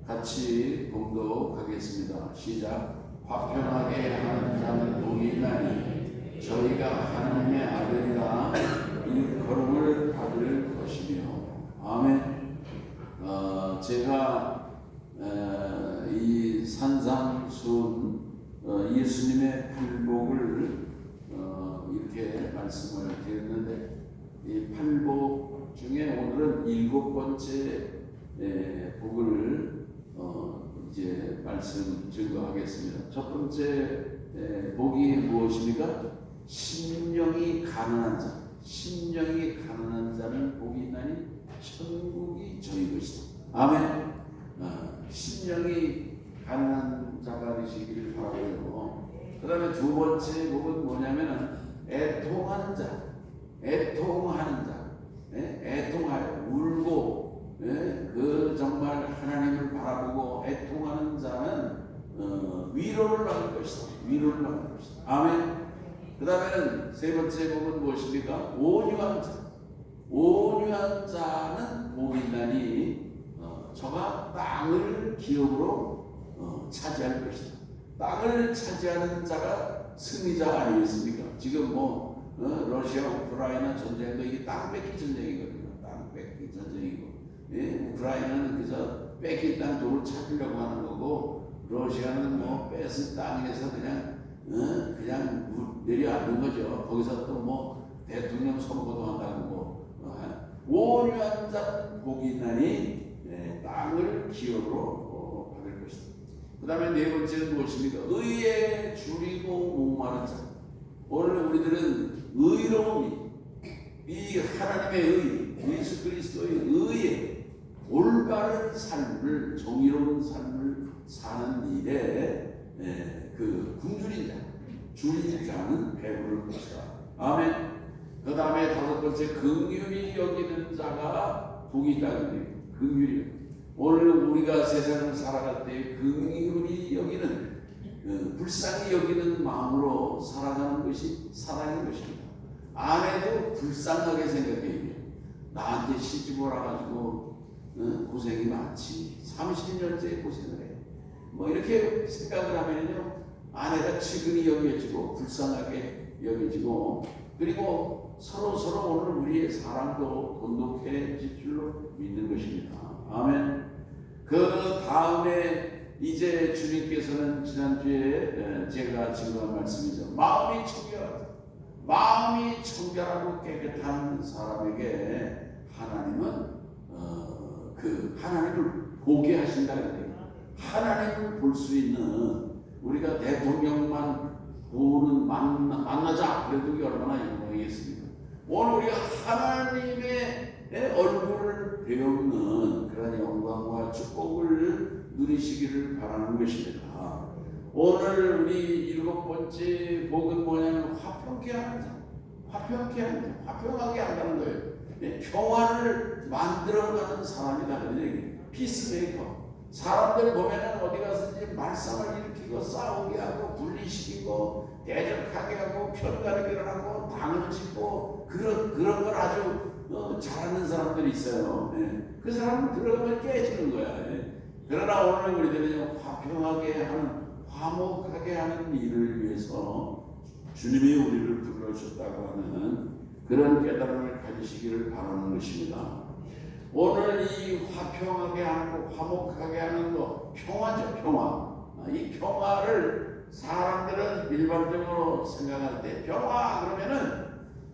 같이 봉독하겠습니다. 시작. 화평하게 하는 자는 복이 있나니 저희가 하나님의 아들이라 일컬음을 받을 것이며. 아멘. 제가 이 산상수훈 예수님의 팔복을 이렇게 말씀을 드렸는데, 이 팔복 중에 오늘은 7번째 복을 이제 말씀 증거하겠습니다. 첫 번째 복이 무엇입니까? 심령이 가난한 자. 심령이 가난한 자는 복이 있나니 천국이 저희 것이다. 아멘. 심령이 가난한 자가 되시기를 바라고요. 그 다음에 두 번째 복은 뭐냐면은 애통하는 자. 애통하는 자. 애통하여 울고, 그 정말 하나님을 바라보고 애통하는 자는 위로를 받을 것이다. 위로를 받을 것이다. 아멘. 그 다음에는 세 번째 복은 무엇입니까? 온유한 자. 온유한 자는 복이 있나니 저가 땅을 기업으로 차지할 것이다. 땅을 차지하는 자가 승리자 아니겠습니까? 지금 러시아 우크라이나 전쟁도 이게 땅 뺏기 전쟁이거든요. 땅 뺏기 전쟁이고, 우크라이나는 그저 뺏긴 땅 도를 찾으려고 하는 거고, 러시아는 뺏은 땅에서 그냥 내려앉는 거죠. 거기서 또 대통령 선거도 한다고 온유한 자는 복이 있나니 땅을 기업으로 받을 것이다. 그 다음에 네 번째는 무엇입니까? 의에 줄이고 목마른 자. 오늘 우리들은 의로움이, 이 하나님의 의, 예수 그리스도의 의에 올바른 삶을, 정의로운 삶을 사는 일에 그 굶주린 자, 줄인 자는 배부를 것이다. 아멘. 그 다음에 다섯 번째, 긍휼히 여기는 자가 복이 있다는 거예요. 긍휼히. 오늘 우리가 세상을 살아갈 때 긍휼히 여기는, 불쌍히 여기는 마음으로 살아가는 것이 사랑인 것입니다. 아내도 불쌍하게 생각해요. 나한테 시집 오라가지고 고생이 많지. 30년째 고생을 해. 이렇게 생각을 하면요, 아내가 측은히 여겨지고 불쌍하게 여겨지고, 그리고 서로 오늘 우리의 사랑도 돈독해질 줄로 믿는 것입니다. 아멘. 그 다음에 이제 주님께서는 지난주에 제가 증거한 말씀이죠. 마음이 청결하고 깨끗한 사람에게 하나님은 그 하나님을 보게 하신다는 거예요. 하나님을 볼 수 있는, 우리가 대통령만 보는 만나자 그래도 이게 얼마나 영광이겠습니까? 오늘 우리가 하나님의 얼굴을 배우는 그런 영광과 축복을 누리시기를 바라는 것입니다. 오늘 우리 7번째 복은 뭐냐면 화평케 하는 자. 화평케 하는 자. 화평하게 한다는 거예요. 평화를 만들어가는 사람이다. 그런 얘기예요. 피스메이커. 사람들 보면은 어디 가서 이제 말썽을 일으키고 싸우게 하고 분리시키고 대적하게 하고 편가르기를 하고 당을 짓고 그런 걸 아주 잘하는 사람들이 있어요. 그 사람은 들어가면 깨지는 거야. 그러나 오늘 우리들은 화평하게 하는, 화목하게 하는 일을 위해서 주님이 우리를 불러주셨다고 하는 그런 깨달음을 가지시기를 바라는 것입니다. 오늘 이 화평하게 하는 거, 화목하게 하는 거, 평화죠, 평화. 이 평화를 사람들은 일반적으로 생각할 때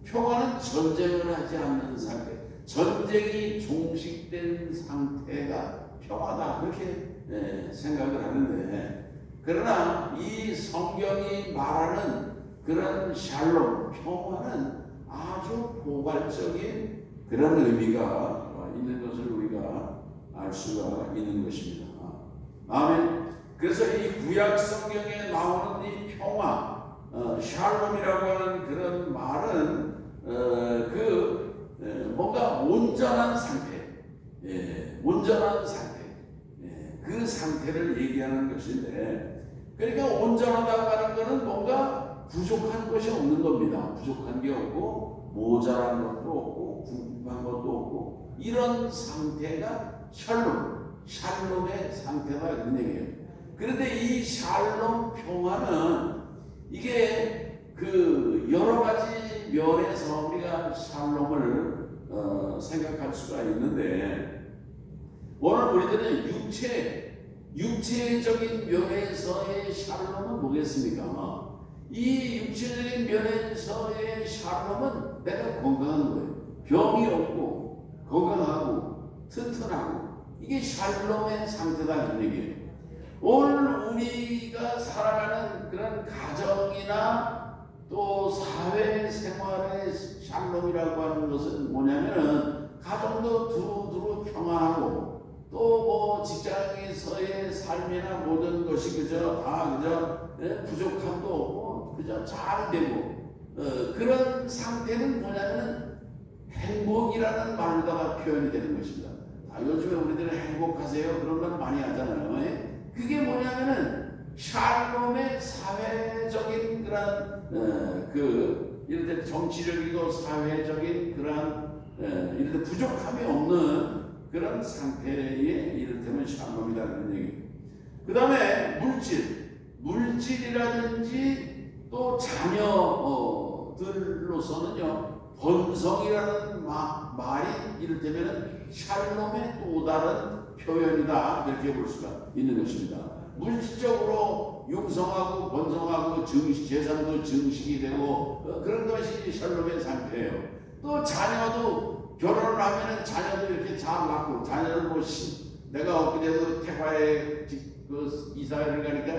평화는 전쟁을 하지 않는 상태, 전쟁이 종식된 상태가 평화다, 그렇게 생각을 하는데, 그러나 이 성경이 말하는 그런 샬롬, 평화는 아주 포괄적인 그런 의미가 있는 것을 우리가 알 수가 있는 것입니다. 아멘. 그래서 이 구약 성경에 나오는 이 평화, 샬롬이라고 하는 그런 말은 뭔가 온전한 상태, 온전한 상태, 그 상태를 얘기하는 것인데, 그러니까 온전하다고 하는 것은 뭔가 부족한 것이 없는 겁니다. 부족한 게 없고 모자란 것도 없고 궁핍한 것도 없고, 이런 상태가 샬롬, 샬롬의 상태다 이런 얘기예요. 그런데 이 샬롬 평화는 이게 그 여러 가지 면에서 우리가 샬롬을 생각할 수가 있는데, 오늘 우리들은 육체적인 면에서의 샬롬은 뭐겠습니까? 이 육체적인 면에서의 샬롬은 내가 건강한 거예요. 병이 없고 건강하고 튼튼하고, 이게 샬롬의 상태다 이런 얘기예요. 오늘 우리가 살아가는 그런 가정이나 또 사회생활의 샬롬이라고 하는 것은 뭐냐면은, 가정도 두루두루 평안하고, 또 뭐 직장에서의 삶이나 모든 것이 그저 부족함도 없고 그저 잘 되고, 그런 상태는 뭐냐면은 행복이라는 말로다가 표현이 되는 것입니다. 요즘에 우리들은 행복하세요 그런 말 많이 하잖아요. 그게 뭐냐면은 샬롬의 사회적인 그런 이럴 때 정치적이고 사회적인 그런 이럴 때 부족함이 없는 그런 상태에 이를테면 샬롬이다 그런 얘기예요. 그 다음에 물질이라든지 또 자녀들로서는요, 번성이라는 말이 이를테면 샬롬의 또 다른 표현이다 이렇게 볼 수가 있는 것입니다. 물질적으로 융성하고 번성하고 재산도 증식이 되고 그런 것이 샬롬의 상태예요. 또 자녀도 결혼을 하면은 자녀도 이렇게 잘 낳고, 자녀를 내가 엊그제도 태화에 이사회를 가니까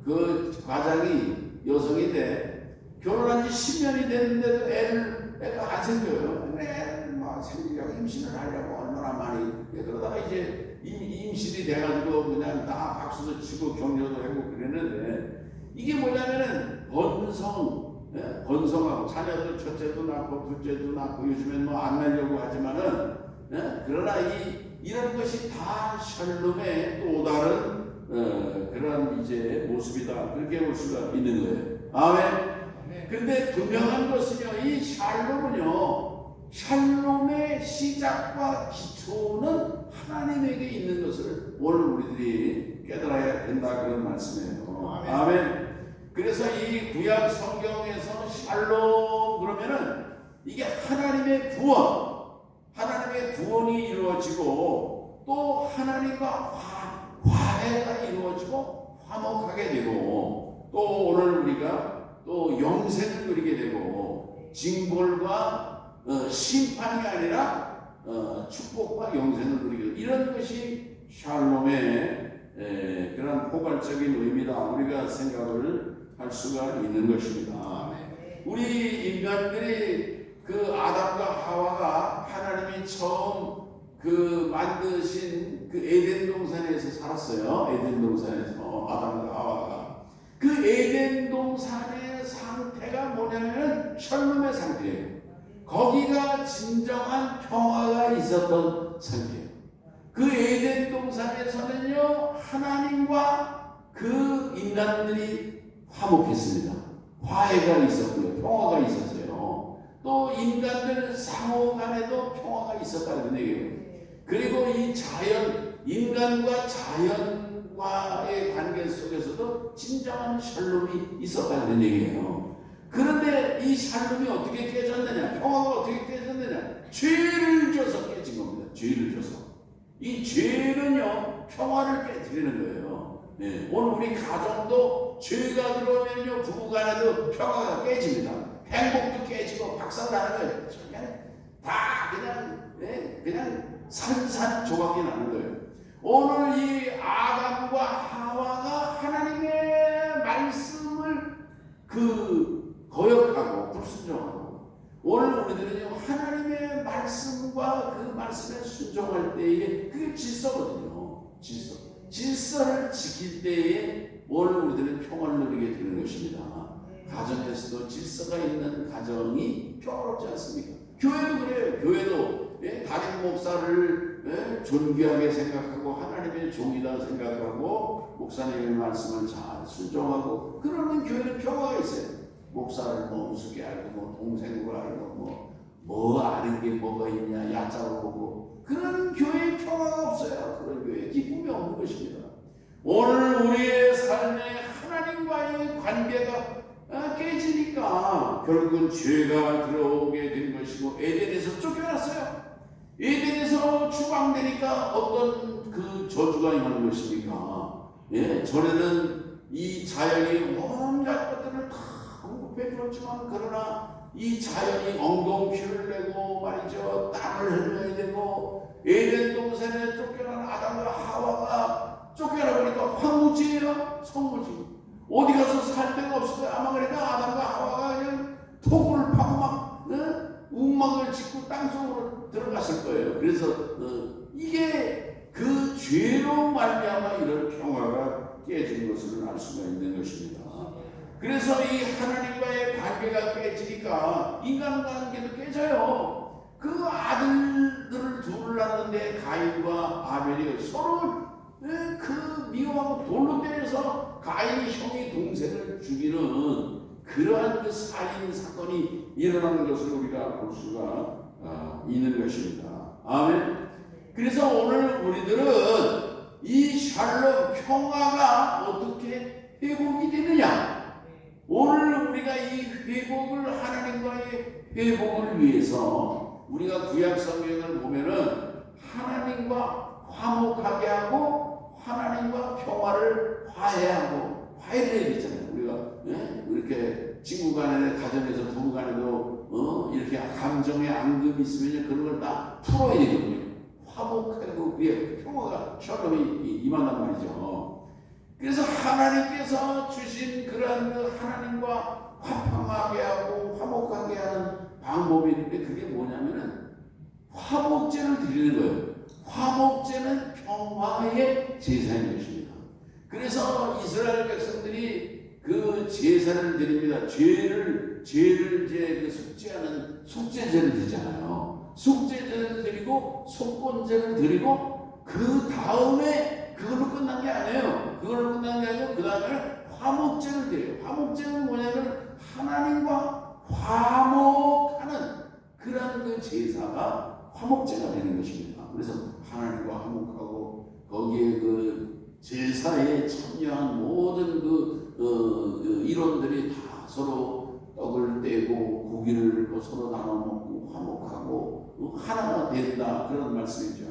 그 과장이 여성인데 결혼한 지 10년이 됐는데도 애가 안 생겨요. 애를 막 생기려고 임신을 하려고 얼마나 많이, 그러다가 이제 임신이 돼가지고 그냥 다 박수도 치고 격려도 하고 그랬는데, 이게 뭐냐면은 번성하고 자녀들 첫째도 낳고 둘째도 낳고, 요즘엔 뭐 안 낳으려고 하지만은, 그러나 이런 것이 다 샬롬의 또 다른 그런 이제 모습이다 그렇게 볼 수가 있는 거예요. 아멘. 그런데 분명한 것은요, 이 샬롬의 시작과 기초는 하나님에게 있는 것을 오늘 우리들이 깨달아야 된다 그런 말씀이에요. 아멘. 그래서 이 구약 성경에서 샬롬 그러면은 이게 하나님의 구원이 이루어지고, 또 하나님과 화해가 이루어지고 화목하게 되고, 또 오늘 우리가 또 영생을 누리게 되고, 징벌과 심판이 아니라 축복과 영생을 누리게 되고, 이런 것이 샬롬의 그런 포괄적인 의미다 우리가 생각을 할 수가 있는 것입니다. 우리 인간들이 그 아담과 하와가 하나님이 처음 만드신 그 에덴 동산에서 살았어요. 에덴 동산에서 아담과 하와가, 그 에덴 동산의 상태가 뭐냐면 샬롬의 상태예요. 거기가 진정한 평화가 있었던 상태예요. 그 에덴 동산에서는요, 하나님과 그 인간들이 화목했습니다. 화해가 있었고요, 평화가 있었어요. 또 인간들 상호 간에도 평화가 있었다는 얘기예요. 그리고 이 인간과 자연과의 관계 속에서도 진정한 샬롬이 있었다는 얘기예요. 그런데 이 샬롬이 어떻게 깨졌느냐, 평화가 어떻게 깨졌느냐, 죄를 져서 깨진 겁니다. 죄를 져서. 이 죄는요, 평화를 깨뜨리는 거예요. 오늘 우리 가정도 죄가 들어오면요, 부부간에도 평화가 깨집니다. 행복도 깨지고 박살나는 거예요. 그냥 산산조각이 나는 거예요. 오늘 이 아담과 하와가 하나님의 말씀을 거역하고 불순종하고, 오늘 우리들은요, 하나님의 말씀과 그 말씀에 순종할 때에 그게 질서거든요. 질서를 지킬 때에 오늘 우리들은 평화를 누리게 되는 것입니다. 가정에서도 질서가 있는 가정이 평화롭지 않습니까? 교회도 그래요. 교회도 담임 목사를 존귀하게 생각하고 하나님의 종이다 생각하고 목사님의 말씀을 잘 순종하고, 그러면 교회는 평화가 있어요. 목사를 우습게 알고 동생으로 알고 뭐 아는 게 뭐가 있냐, 야자로 보고 그런 교회에 평화가 없어요. 그런 교회에 기쁨이 없는 것입니다. 오늘 우리의 삶에 하나님과의 관계가 깨지니까 결국은 죄가 들어오게 된 것이고 에덴에서 쫓겨났어요. 에덴에서 추방되니까 어떤 그 저주가 임하는 것입니까? 예, 전에는 이 자연이 온갖 것들을 다 공급해 주었지만 그러나 이 자연이 엉겅퀴를 내고 말이죠. 땅을 흘려야 되고 에덴 동산에 쫓겨난 아담과 하와가 쫓겨나 보니까 황무지예요. 성무지. 어디 가서 살 데가 없어요. 아마 그러니까 아담과 하와가 그냥 토굴을 파고 막 움막을 짓고 땅속으로 들어갔을 거예요. 그래서 이게 그 죄로 말미암아 이런 평화가 깨진 것을 알 수가 있는 것입니다. 그래서 이 하나님과의 관계가 깨지니까 인간관계도 깨져요. 그 아들들을 둘을 낳는데 가인과 아벨이 서로 그 미워하고 돌로 때려서 가인이 형이 동생을 죽이는 그러한 그 살인 사건이 일어나는 것을 우리가 볼 수가 있는 것입니다. 아멘. 그래서 오늘 우리들은 이 샬롬 평화가 어떻게 회복이 되느냐? 오늘 우리가 이 회복을 하나님과의 회복을 위해서 우리가 구약 성경을 보면은 하나님과 화목하게 하고 하나님과 평화를 화해하고 화해를 해야 되잖아요. 우리가 이렇게 친구 간에 가정에서 부부 간에도 이렇게 감정의 앙금이 있으면 그런 걸 다 풀어야 되거든요. 화목하고 위에 평화가 샬롬이 임한단 말이죠. 그래서 하나님께서 주신 그런 하나님과 화평하게 하고 화목하게 하는 방법이 있는데 그게 뭐냐면은 화목제를 드리는 거예요. 화목제는 평화의 제사인 것입니다. 그래서 이스라엘 백성들이 그 제사를 드립니다. 죄를 이제 그 속죄하는 속죄제를 드리잖아요. 속죄제를 드리고 속건제를 드리고 그 다음에 그걸로 끝난 게 아니에요. 그걸로 끝난 게 아니고 그 다음에 화목제를 드려요. 화목제는 뭐냐면 하나님과 화목하는 그런 그 제사가 화목제가 되는 것입니다. 그래서 하나님과 화목하고 거기에 그 제사에 참여한 모든 그 일원들이 다 서로 떡을 떼고 고기를 서로 나눠 먹고 화목하고 하나가 된다 그런 말씀이죠.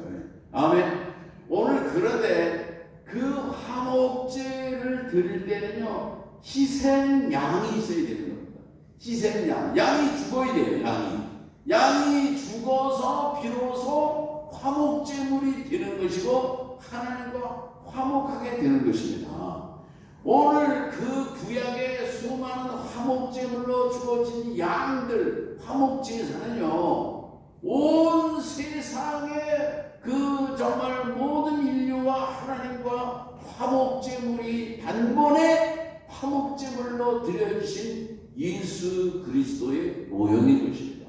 아멘. 오늘 그런데 그 화목제를 드릴 때는요 희생양이 있어야 되는 겁니다. 희생양, 양이 죽어야 돼요. 양이 죽어서 비로소 화목제물이 되는 것이고 하나님과 화목하게 되는 것입니다. 오늘 그 구약의 수많은 화목제물로 주어진 양들 화목제사는요 온 세상의 그 정말 모든 인류와 하나님과 화목제물이 단번에 화목제물로 드려주신 예수 그리스도의 모형인 것입니다.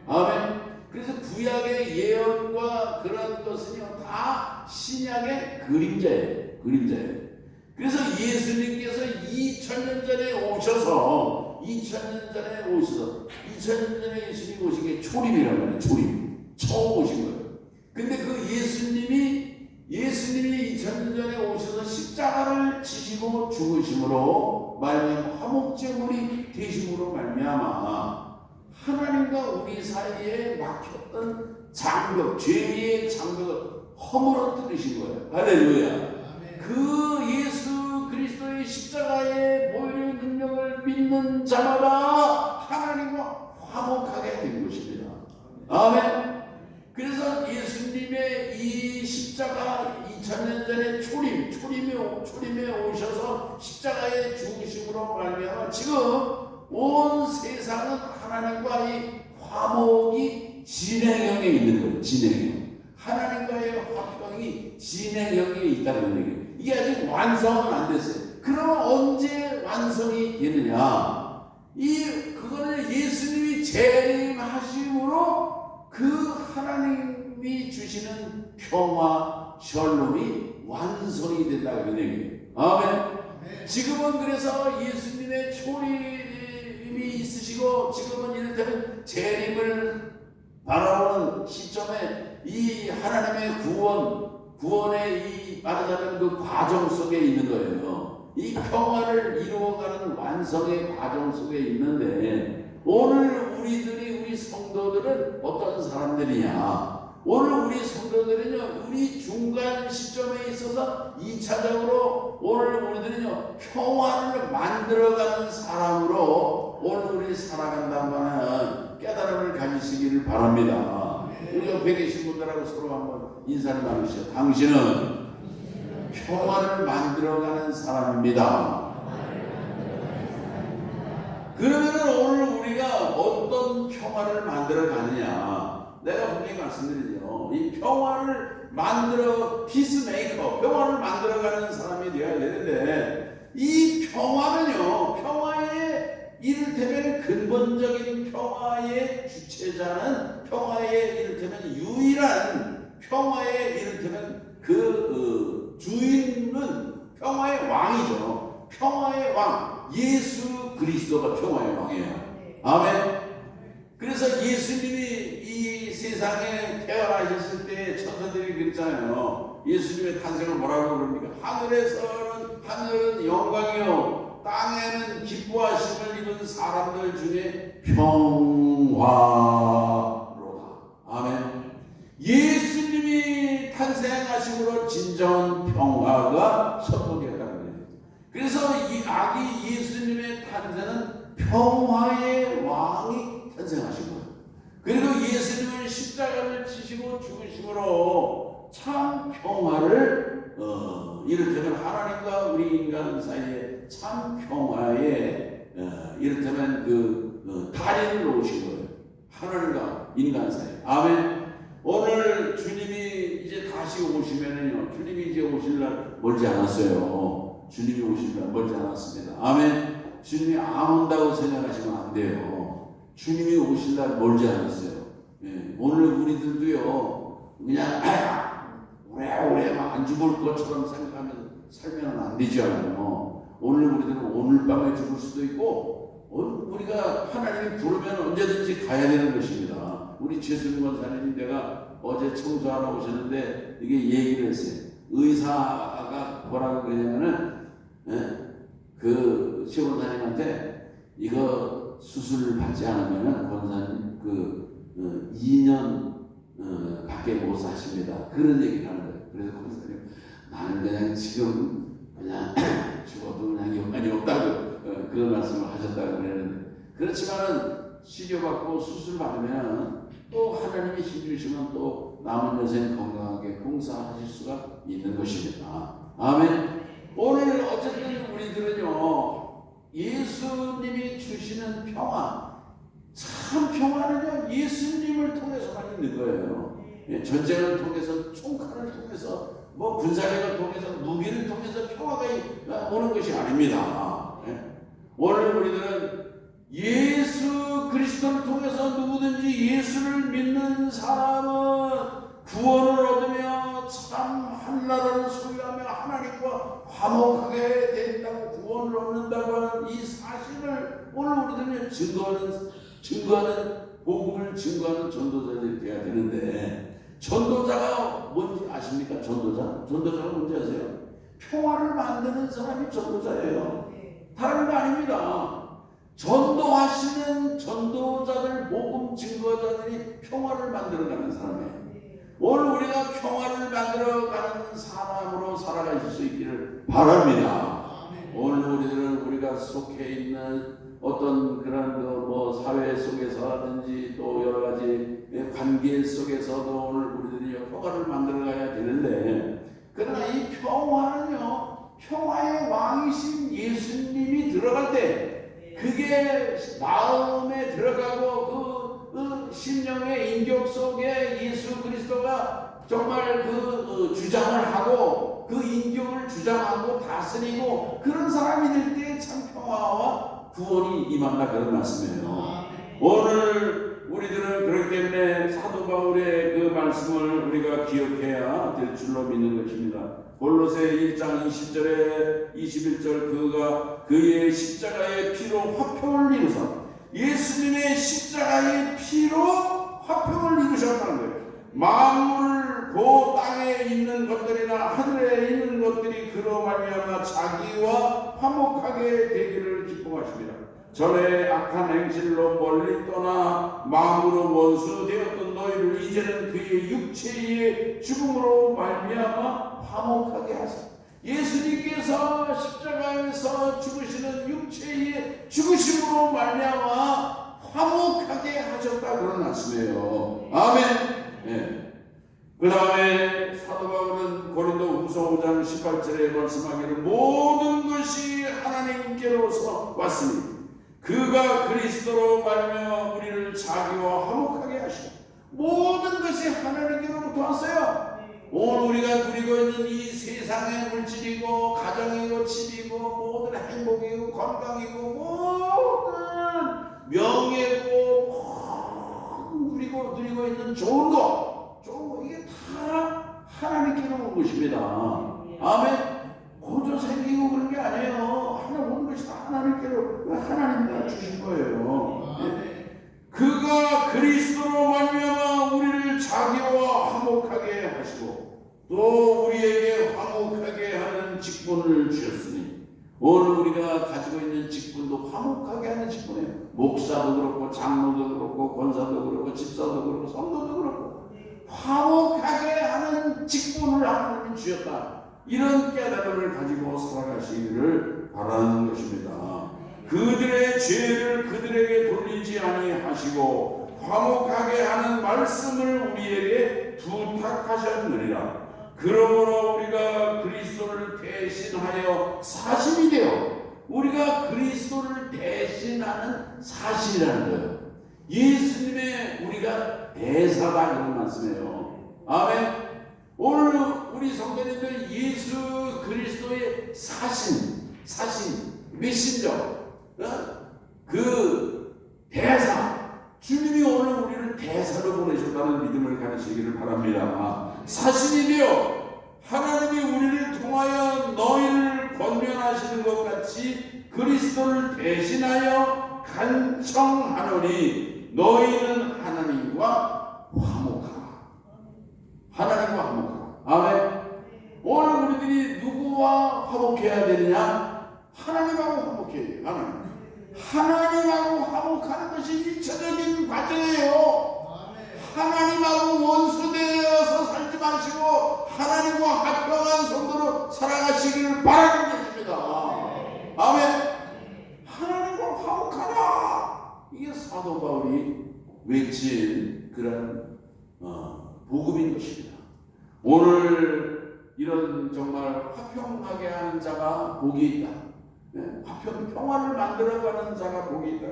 아멘. 그래서 구약의 예언과 그런 것은요 다 신약의 그림자예요. 그래서 예수님께서 2000년 전에 오셔서 2000년 전에 예수님 오신 게 초림이라고 해요. 초림. 처음 오신 거예요. 근데 그 예수님이 2000년 전에 오셔서 십자가를 지시고 죽으심으로 말미암아 화목제물이 되심으로 말미암아 하나님과 우리 사이에 막혔던 장벽, 죄의 장벽을 허물어뜨리신 거예요. 할렐루야. 그 예수 그리스도의 십자가의 보혈의 능력을 믿는 자마다 하나님과 화목하게 된 것입니다. 아멘. 그래서 예수님의 이 십자가 2000년 전에 초림에 오셔서 십자가에 죽으심으로 말미암아 지금 온 세상은 하나님과의 화목이 진행형에 있는 거예요. 진행형. 하나님과의 화평이 진행형에 있다는 얘기예요. 이게 아직 완성은 안 됐어요. 그러면 언제 완성이 되느냐? 그거는 예수님이 재림하심으로 그 하나님이 주시는 평화, 샬롬이 완성이 된다고 하는 얘기예요. 아멘. 지금은 그래서 예수님의 초림이 있으시고 지금은 이를테면 재림을 바라보는 시점에 이 하나님의 구원의 이 말하자면 그 과정 속에 있는 거예요. 이 평화를 이루어가는 완성의 과정 속에 있는데, 오늘 우리 성도들은 어떤 사람들이냐? 오늘 우리 성도들은요, 우리 중간 시점에 있어서 2차적으로 오늘 우리들은요, 평화를 만들어가는 사람으로 오늘 우리 살아간다는 깨달음을 가지시기를 바랍니다. 우리 옆에 계신 분들하고 서로 한번 인사를 나누시죠. 당신은 평화를 만들어가는 사람입니다. 그러면 오늘 우리가 어떤 평화를 만들어가느냐? 내가 분명히 말씀드리죠. 이 평화를 피스메이커, 평화를 만들어가는 사람이 되어야 되는데, 이 평화는요, 평화의 이를테면 근본적인 평화의 주체자는, 평화의 이를테면 유일한 평화의 이를테면 주인은 평화의 왕이죠. 평화의 왕, 예수 그리스도가 평화의 왕이에요. 아멘. 그래서 예수님이 이 세상에 태어나셨을 때 천사들이 그랬잖아요. 예수님의 탄생을 뭐라고 그럽니까? 하늘은 영광이요, 땅에는 기뻐하심을 입은 사람들 중에 평화로다. 아멘. 예수님이 탄생하심으로 진정한 평화가 선포되었다는 거예요. 그래서 이 아기 예수님의 탄생은 평화의 왕이 탄생하신 거예요. 그리고 예수님은 십자가를 치시고 죽으심으로 참 평화를 이를테면 하나님과 우리 인간 사이에 참 평화의 이를테면 달인을 놓으신 거예요. 하나님과 인간 사이. 아멘. 오늘 주님이 이제 다시 오시면은요, 주님이 이제 오실 날 멀지 않았어요. 주님이 오실 날 멀지 않았습니다. 아멘. 주님이 안 온다고 생각하시면 안 돼요. 주님이 오실 날 멀지 않았어요. 예, 오늘 우리들도요, 그냥 오래 안 죽을 것처럼 생각하면서 살면 안 되죠. 오늘 우리들은 오늘 밤에 죽을 수도 있고, 우리가 하나님이 부르면 언제든지 가야 되는 것입니다. 우리 최수림 권사님, 내가 어제 청소하러 오셨는데 이게 얘기를 했어요. 의사가 뭐라고 그러냐면은, 그 시원사님한테 이거 수술을 받지 않으면은 권사님 2년 밖에 못 사십니다. 그런 얘기를 하는 거예요. 그래서 권사님, 나는 그냥 지금 그냥 죽어도 그냥 연관이 없다고 그런 말씀을 하셨다고 그랬는데, 그렇지만은 치료받고 수술 받으면 또 하나님이 힘주시면 또 남은 여생 건강하게 봉사하실 수가 있는 것입니다. 아멘. 오늘 어쨌든 우리들은요, 예수님이 주시는 평화, 참 평화는요, 예수님을 통해서만 있는 거예요. 전쟁을 통해서, 총칼을 통해서, 군사력을 통해서, 무기를 통해서 평화가 오는 것이 아닙니다. 오늘 우리들은 예수 그리스도를 통해서 누구든지 예수를 믿는 사람은 구원을 얻으며 참 한나라를 소유하며 하나님과 화목하게 된다고, 구원을 얻는다고 하는 이 사실을 오늘 우리들은 증거하는 복음을 증거하는 전도자들이 되어야 되는데, 전도자가 뭔지 아십니까? 전도자가 뭔지 아세요? 평화를 만드는 사람이 전도자예요. 다른 거 아닙니다. 전도하시는 전도자들, 복음 증거자들이 평화를 만들어가는 사람이에요. 오늘 우리가 평화를 만들어가는 사람으로 살아가실 수 있기를 바랍니다. 오늘 우리들은 우리가 속해 있는 어떤 그런 사회 속에서라든지 또 여러 가지 관계 속에서도 오늘 우리들이 평화를 만들어가야 되는데, 그러나 이 평화는요, 평화의 왕이신 예수님이 들어갈 때 그게 마음에 들어가고 그 심령의 인격 속에 예수 그리스도가 정말 주장을 하고 그 인격을 주장하고 다스리고 그런 사람이 될 때 참 평화와 구원이 임한다, 그런 말씀이에요. 오늘 우리들은 그렇기 때문에 사도 바울의 그 말씀을 우리가 기억해야 될 줄로 믿는 것입니다. 골로새 1장 20절에 21절, 그가 그의 십자가의 피로 화평을 이루사, 예수님의 십자가의 피로 화평을 이루셨다는 거예요. 만물 그 땅에 있는 것들이나 하늘에 있는 것들이 그로 말미암아 자기와 화목하게 되기를 기뻐하십니다. 전에 악한 행실로 멀리 떠나 마음으로 원수 되었던 너희를 이제는 그의 육체의 죽음으로 말미암아 화목하게 하사. 예수님께서 십자가에서 죽으시는 육체의 죽으심으로 말미암아 화목하게 하셨다 그런 말씀이에요. 아멘. 네. 그 다음에 사도 바울은 고린도 후서 5장 18절에 말씀하기를 모든 것이 하나님께로서 왔으니 그가 그리스도로 말미암아 우리를 자기와 화목하게 하시고. 모든 것이 하나님께로부터 왔어요. 오늘 우리가 누리고 있는 이 세상의 물질이고 가정이고 집이고 모든 행복이고 건강이고 모든 명예고 모든 누리고 있는 좋은 거 이게 다 하나님께로 온 것입니다. 아멘. 고조 생기고 그런 게 아니에요. 모든 것이 다 하나님께로 하나님이 주신 거예요. 그가 그리스도로 말미암아 우리를 자기와 화목하게 하시고 또 우리에게 화목하게 하는 직분을 주셨으니. 오늘 우리가 가지고 있는 직분도 화목하게 하는 직분이에요. 목사도 그렇고 장로도 그렇고 권사도 그렇고 집사도 그렇고 성도도 그렇고 화목하게 하는 직분을 하나님이 주셨다. 이런 깨달음을 가지고 살아가시기를 바라는 것입니다. 그들의 죄를 그들에게 돌리지 아니하시고 화목하게 하는 말씀을 우리에게 부탁하셨느니라. 그러므로 우리가 그리스도를 대신하여 사신이 되어 우리가 그리스도를 대신하는 사신이라는 거예요. 예수님의 우리가 대사다 이런 말씀이에요. 아멘. 오늘 우리 성도님들 예수 그리스도의 사신 메신저 그 대사 주님이 오늘 우리를 대사로 보내셨다는 믿음을 가지시기를 바랍니다. 사신이 되어 하나님이 우리를 통하여 너희를 권면하시는 것 같이 그리스도를 대신하여 간청하노니 너희는 하나님과 화목하라. 하나님과 화목하라. 아멘. 오늘 우리들이 누구와 화목해야 되느냐? 하나님하고 화목해야 돼요. 하나님하고 화목하는 것이 일차적인 과정이에요. 하나님하고 원수되어서 살지 마시고 하나님과 화평한 성도로 살아가시기를 바라는 것입니다. 아멘. 하나님과 화목하라. 이게 사도 바울이 외친 그런 복음인 것입니다. 오늘 이런 정말 화평하게 하는 자가 복이 있다. 평화를 만들어가는 자가 복이 있다.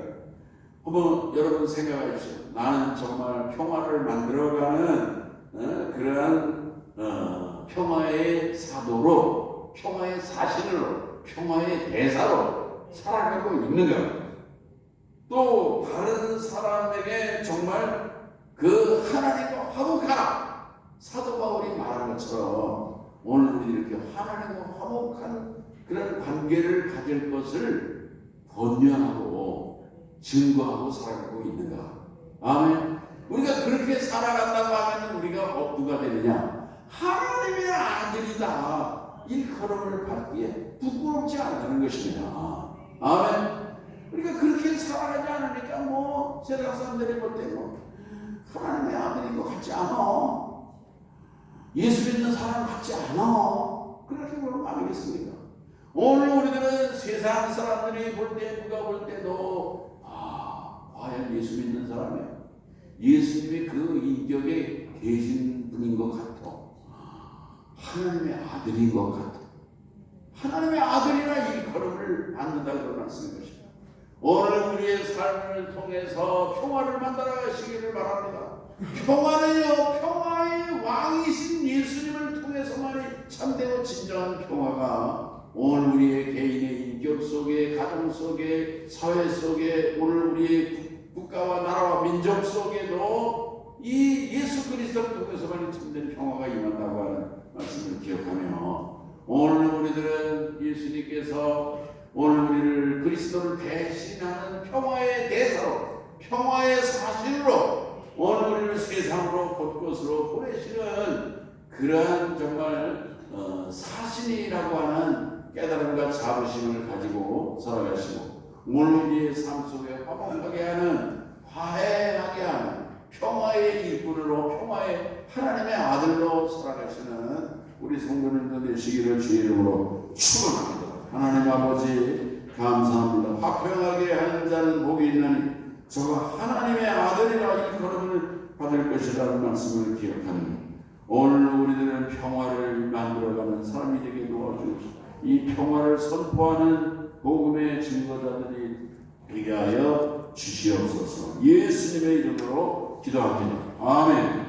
한번 여러분 생각하십시오. 나는 정말 평화를 만들어가는 그러한 평화의 사도로, 평화의 사신으로, 평화의 대사로 살아가고 있는가? 또 다른 사람에게 정말 그 하나님과 화목하라. 사도 바울이 말한 것처럼 오늘 우리 이렇게 하나님과 화목한 그런 관계를 가질 것을 권면하고 증거하고 살아가고 있는가? 아멘. 우리가 그렇게 살아간다고 하면 우리가 누가 되느냐? 하나님의 아들이다. 일컬음을 받기에 부끄럽지 않다는 것입니다. 아멘. 우리가 그렇게 살아가지 않으니까 세상 사람들이 볼 때 하나님의 아들인 것 같지 않아. 예수 믿는 사람 같지 않아. 그렇게 보면 아니겠습니까? 오늘 우리들은 세상 사람들이 볼 때, 누가 볼 때도 과연 예수 믿는 사람이야. 예수님이 그 인격에 계신 분인 것 같아. 하나님의 아들인 것 같아. 하나님의 아들이라 일컬음을 받는다 그런 말씀인 것입니다. 오늘 우리의 삶을 통해서 평화를 만들어 가시기를 바랍니다. 평화는요, 평화의 왕이신 예수님을 통해서만이 참되고 진정한 평화가 오늘 우리의 개인의 인격 속에, 가정 속에, 사회 속에, 오늘 우리의 국가와 나라와 민족 속에도 이 예수 그리스도를 통해서만이 참된 평화가 임한다고 하는 말씀을 기억하며 오늘 우리들은 예수님께서 오늘 우리를 그리스도를 대신하는 평화의 대사로, 평화의 사실로 오늘 우리를 세상으로 곳곳으로 보내시는 그러한 정말 사신이라고 하는 깨달음과 자부심을 가지고 살아가시고 오늘 우리의 삶 속에 화목하게 하는, 화해하게 하는 평화의 일꾼으로, 평화의 하나님의 아들로 살아가시는 우리 성도님들 되시기를 주의 이름으로 축원합니다. 하나님 아버지 감사합니다. 화평하게 하는 자는 복이 있나니 저가 하나님의 아들이라 일컬음을 받을 것이라는 말씀을 기억합니다. 오늘 우리들은 평화를 만들어가는 사람이 되게 도와주옵소서. 이 평화를 선포하는 복음의 증거자들이 되게 하여 주시옵소서. 예수님의 이름으로 기도합니다. 아멘.